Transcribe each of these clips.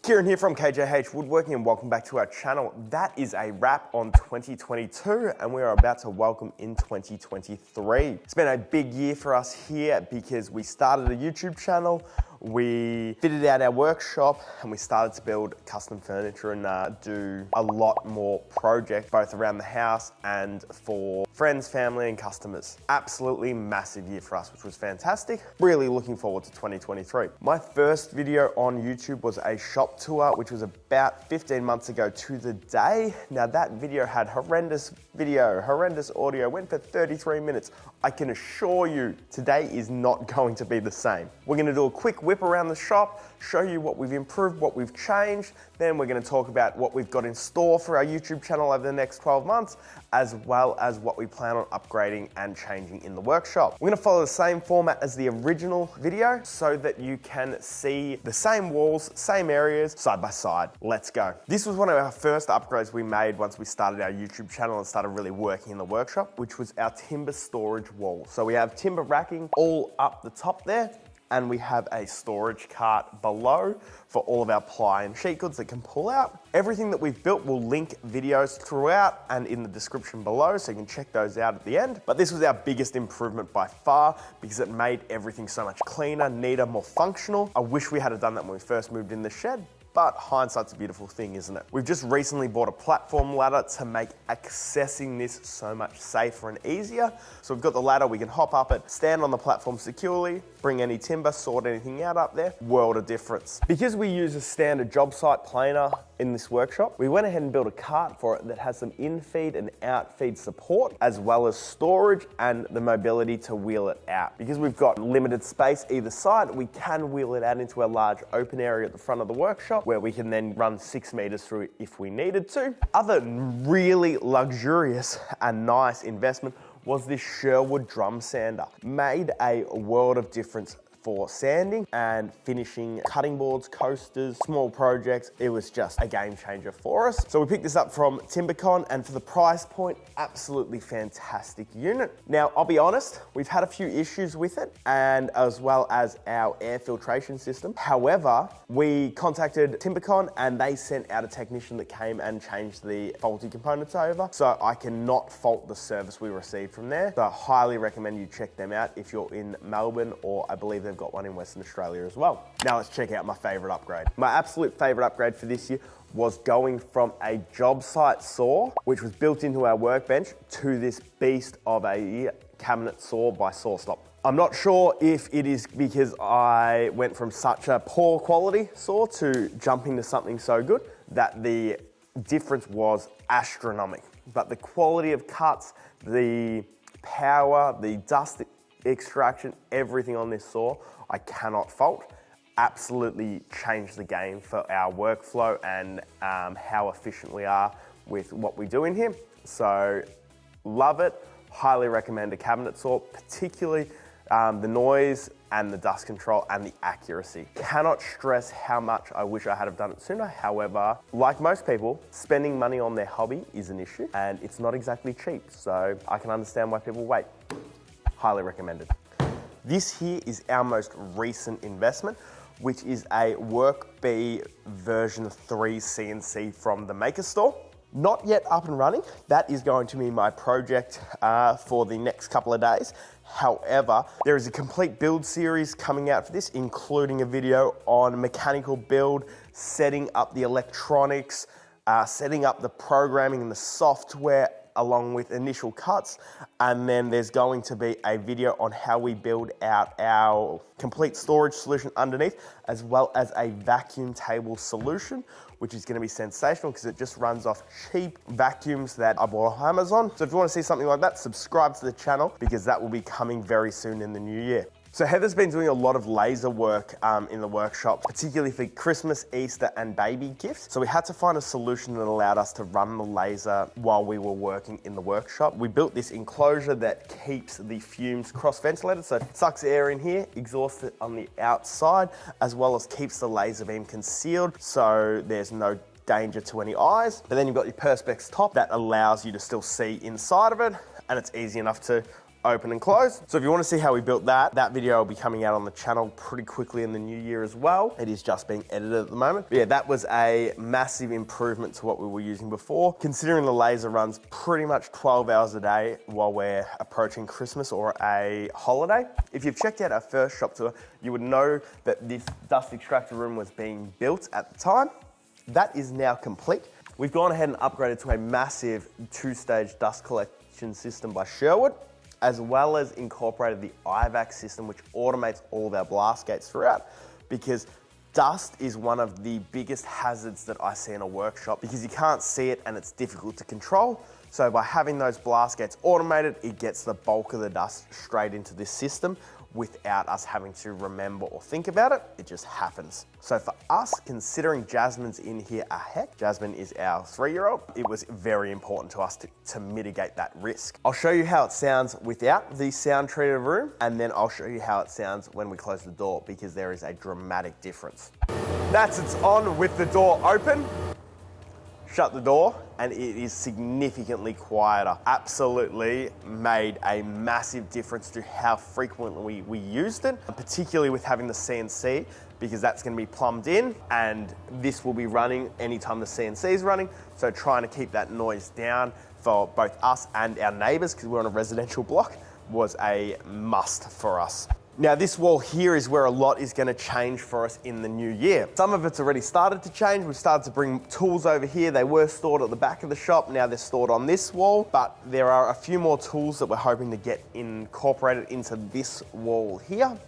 Kieran here from KJH Woodworking and welcome back to our channel. That is a wrap on 2022 and we are about to welcome in 2023. It's been a big year for us here because we started a YouTube channel, we fitted out our workshop and we started to build custom furniture and do a lot more projects both around the house and for friends, family and customers. Absolutely massive year for us, which was fantastic. Really looking forward to 2023. My first video on YouTube was a shop tour, which was about 15 months ago to the day. Now that video had horrendous video, horrendous audio, went for 33 minutes. I can assure you today is not going to be the same. We're gonna do a quick whip around the shop, show you what we've improved, what we've changed. Then we're gonna talk about what we've got in store for our YouTube channel over the next 12 months, as well as what we plan on upgrading and changing in the workshop. We're gonna follow the same format as the original video so that you can see the same walls, same areas, side by side. Let's go. This was one of our first upgrades we made once we started our YouTube channel and started really working in the workshop, which was our timber storage wall. So we have timber racking all up the top there, and we have a storage cart below for all of our ply and sheet goods that can pull out. Everything that we've built will link videos throughout and in the description below, so you can check those out at the end. But this was our biggest improvement by far because it made everything so much cleaner, neater, more functional. I wish we had done that when we first moved in the shed, but hindsight's a beautiful thing, isn't it? We've just recently bought a platform ladder to make accessing this so much safer and easier. So we've got the ladder, we can hop up it, stand on the platform securely, bring any timber, sort anything out up there. World of difference. Because we use a standard job site planer in this workshop, we went ahead and built a cart for it that has some in-feed and out-feed support, as well as storage and the mobility to wheel it out. Because we've got limited space either side, we can wheel it out into a large open area at the front of the workshop where we can then run 6 meters through it if we needed to. Other really luxurious and nice investment was this Sherwood drum sander. Made a world of difference for sanding and finishing cutting boards, coasters, small projects. It was just a game changer for us. So we picked this up from TimberCon, and for the price point, absolutely fantastic unit. Now, I'll be honest, we've had a few issues with it, and as well as our air filtration system. However, we contacted TimberCon and they sent out a technician that came and changed the faulty components over. So I cannot fault the service we received from there. So I highly recommend you check them out if you're in Melbourne, or I believe they've got one in Western Australia as well. Now let's check out my favorite upgrade. My absolute favorite upgrade for this year was going from a job site saw, which was built into our workbench, to this beast of a cabinet saw by SawStop. I'm not sure if it is because I went from such a poor quality saw to jumping to something so good that the difference was astronomical. But the quality of cuts, the power, the dust extraction, everything on this saw, I cannot fault. Absolutely changed the game for our workflow and how efficient we are with what we do in here. So love it. Highly recommend a cabinet saw, particularly the noise and the dust control and the accuracy. Cannot stress how much I wish I had have done it sooner. However, like most people, spending money on their hobby is an issue and it's not exactly cheap. So I can understand why people wait. Highly recommended. This here is our most recent investment, which is a WorkBee version 3 CNC from the Maker Store. Not yet up and running. That is going to be my project for the next couple of days. However, there is a complete build series coming out for this, including a video on mechanical build, setting up the electronics, setting up the programming and the software, along with initial cuts. And then there's going to be a video on how we build out our complete storage solution underneath, as well as a vacuum table solution, which is gonna be sensational because it just runs off cheap vacuums that I bought off Amazon. So if you wanna see something like that, subscribe to the channel because that will be coming very soon in the new year. So Heather's been doing a lot of laser work in the workshop, particularly for Christmas, Easter, and baby gifts. So we had to find a solution that allowed us to run the laser while we were working in the workshop. We built this enclosure that keeps the fumes cross-ventilated, so it sucks air in here, exhausts it on the outside, as well as keeps the laser beam concealed, so there's no danger to any eyes. But then you've got your Perspex top that allows you to still see inside of it, and it's easy enough to open and close. So if you want to see how we built that, that video will be coming out on the channel pretty quickly in the new year as well. It is just being edited at the moment. But yeah, that was a massive improvement to what we were using before, considering the laser runs pretty much 12 hours a day while we're approaching Christmas or a holiday. If you've checked out our first shop tour, you would know that this dust extractor room was being built at the time. That is now complete. We've gone ahead and upgraded to a massive 2-stage dust collection system by Sherwood, as well as incorporated the IVAC system, which automates all of our blast gates throughout, because dust is one of the biggest hazards that I see in a workshop because you can't see it and it's difficult to control. So by having those blast gates automated, it gets the bulk of the dust straight into this system without us having to remember or think about it. It just happens. So for us, considering Jasmine's in here a heck, Jasmine is our 3-year-old, it was very important to us to mitigate that risk. I'll show you how it sounds without the sound treated room, and then I'll show you how it sounds when we close the door, because there is a dramatic difference. That's it's on with the door open. Shut the door and it is significantly quieter. Absolutely made a massive difference to how frequently we used it, particularly with having the CNC, because that's going to be plumbed in and this will be running anytime the CNC is running. So trying to keep that noise down for both us and our neighbors, because we're on a residential block, was a must for us. Now this wall here is where a lot is going to change for us in the new year. Some of it's already started to change. We've started to bring tools over here. They were stored at the back of the shop. Now they're stored on this wall, but there are a few more tools that we're hoping to get incorporated into this wall here.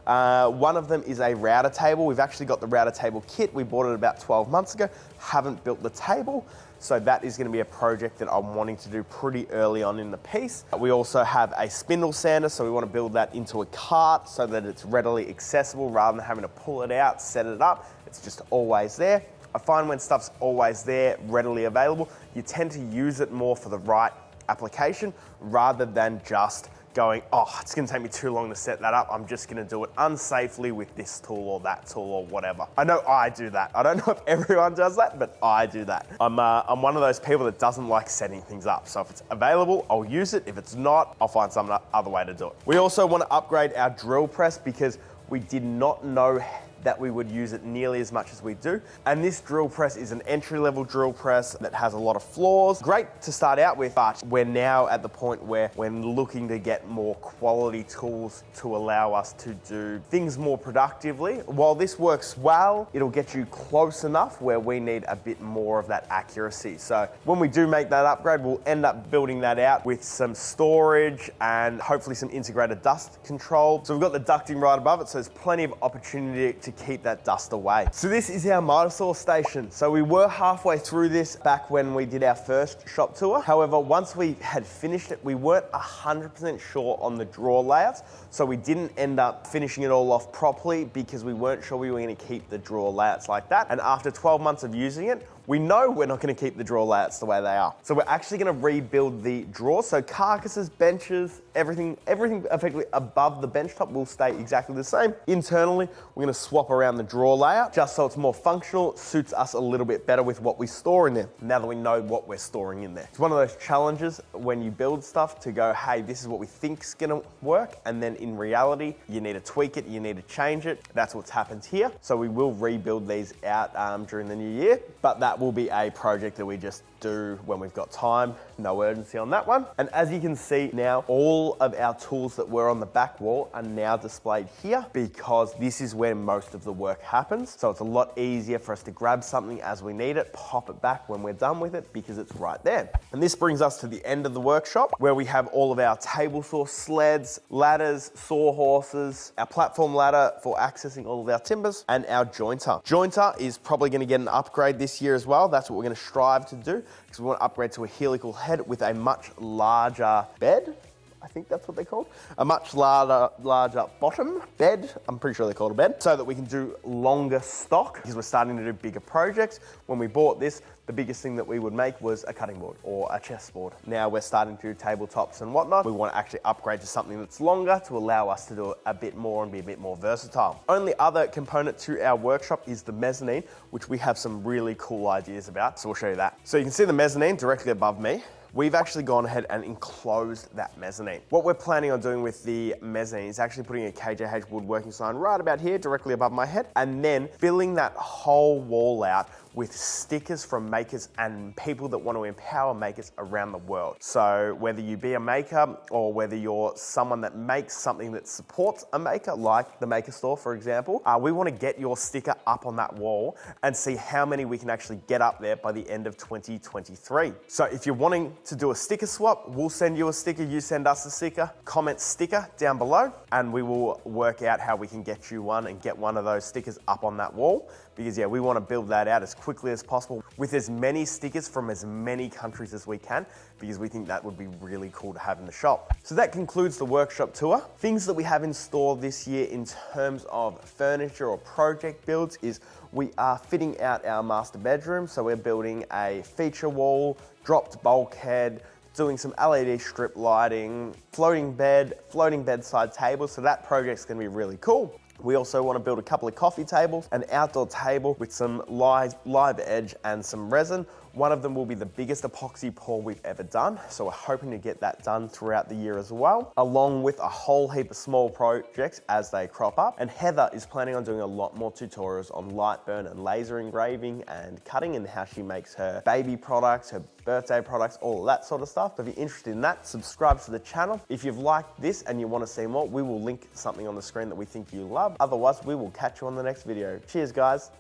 One of them is a router table. We've actually got the router table kit. We bought it about 12 months ago. Haven't built the table. So that is going to be a project that I'm wanting to do pretty early on in the piece. We also have a spindle sander, so we want to build that into a cart so that it's readily accessible rather than having to pull it out, set it up. It's just always there. I find when stuff's always there, readily available, you tend to use it more for the right application rather than just going, oh, it's going to take me too long to set that up. I'm just going to do it unsafely with this tool or that tool or whatever. I know I do that. I don't know if everyone does that, but I do that. I'm one of those people that doesn't like setting things up. So if it's available, I'll use it. If it's not, I'll find some other way to do it. We also want to upgrade our drill press because we did not know that we would use it nearly as much as we do. And this drill press is an entry-level drill press that has a lot of flaws. Great to start out with, but we're now at the point where we're looking to get more quality tools to allow us to do things more productively. While this works well, it'll get you close enough where we need a bit more of that accuracy. So when we do make that upgrade, we'll end up building that out with some storage and hopefully some integrated dust control. So we've got the ducting right above it, so there's plenty of opportunity to keep that dust away. So this is our miter saw station. So we were halfway through this back when we did our first shop tour. However, once we had finished it, we weren't 100% sure on the drawer layouts. So we didn't end up finishing it all off properly because we weren't sure we were going to keep the drawer layouts like that. And after 12 months of using it, we know we're not going to keep the drawer layouts the way they are. So we're actually going to rebuild the drawers. So carcasses, benches, everything effectively above the bench top will stay exactly the same. Internally, we're going to swap around the drawer layout just so it's more functional, suits us a little bit better with what we store in there, now that we know what we're storing in there. It's one of those challenges when you build stuff to go, hey, this is what we think's going to work, and then in reality, you need to tweak it, you need to change it. That's what's happened here. So we will rebuild these out during the new year, but that will be a project that we just do when we've got time. No urgency on that one. And as you can see now, all of our tools that were on the back wall are now displayed here because this is where most of the work happens. So it's a lot easier for us to grab something as we need it, pop it back when we're done with it because it's right there. And this brings us to the end of the workshop where we have all of our table saw sleds, ladders, sawhorses, our platform ladder for accessing all of our timbers, and our jointer. Jointer is probably going to get an upgrade this year as well. That's what we're going to strive to do because we want to upgrade to a helical head with a much larger bed. I think that's what they're called. A much larger bottom bed. I'm pretty sure they're called a bed. So that we can do longer stock because we're starting to do bigger projects. When we bought this, the biggest thing that we would make was a cutting board or a chessboard. Now we're starting to do tabletops and whatnot. We want to actually upgrade to something that's longer to allow us to do a bit more and be a bit more versatile. Only other component to our workshop is the mezzanine, which we have some really cool ideas about. So we'll show you that. So you can see the mezzanine directly above me. we've actually gone ahead and enclosed that mezzanine. What we're planning on doing with the mezzanine is actually putting a KJH Woodworking sign right about here, directly above my head, and then filling that whole wall out with stickers from makers and people that want to empower makers around the world. So whether you be a maker or whether you're someone that makes something that supports a maker, like the Maker Store, for example, we want to get your sticker up on that wall and see how many we can actually get up there by the end of 2023. So if you're wanting to do a sticker swap, we'll send you a sticker, you send us a sticker, comment sticker down below, and we will work out how we can get you one and get one of those stickers up on that wall. Because yeah, we want to build that out as quickly as possible with as many stickers from as many countries as we can, because we think that would be really cool to have in the shop. So that concludes the workshop tour. Things that we have in store this year in terms of furniture or project builds is we are fitting out our master bedroom. So we're building a feature wall, dropped bulkhead, doing some LED strip lighting, floating bedside table. So that project's gonna be really cool. We also want to build a couple of coffee tables, an outdoor table with some live edge and some resin. One of them will be the biggest epoxy pour we've ever done, so we're hoping to get that done throughout the year as well, along with a whole heap of small projects as they crop up. And Heather is planning on doing a lot more tutorials on light burn and laser engraving and cutting, and how she makes her baby products, her birthday products, all of that sort of stuff. So if you're interested in that, subscribe to the channel. If you've liked this and you want to see more, we will link something on the screen that we think you love. Otherwise, we will catch you on the next video. Cheers, guys.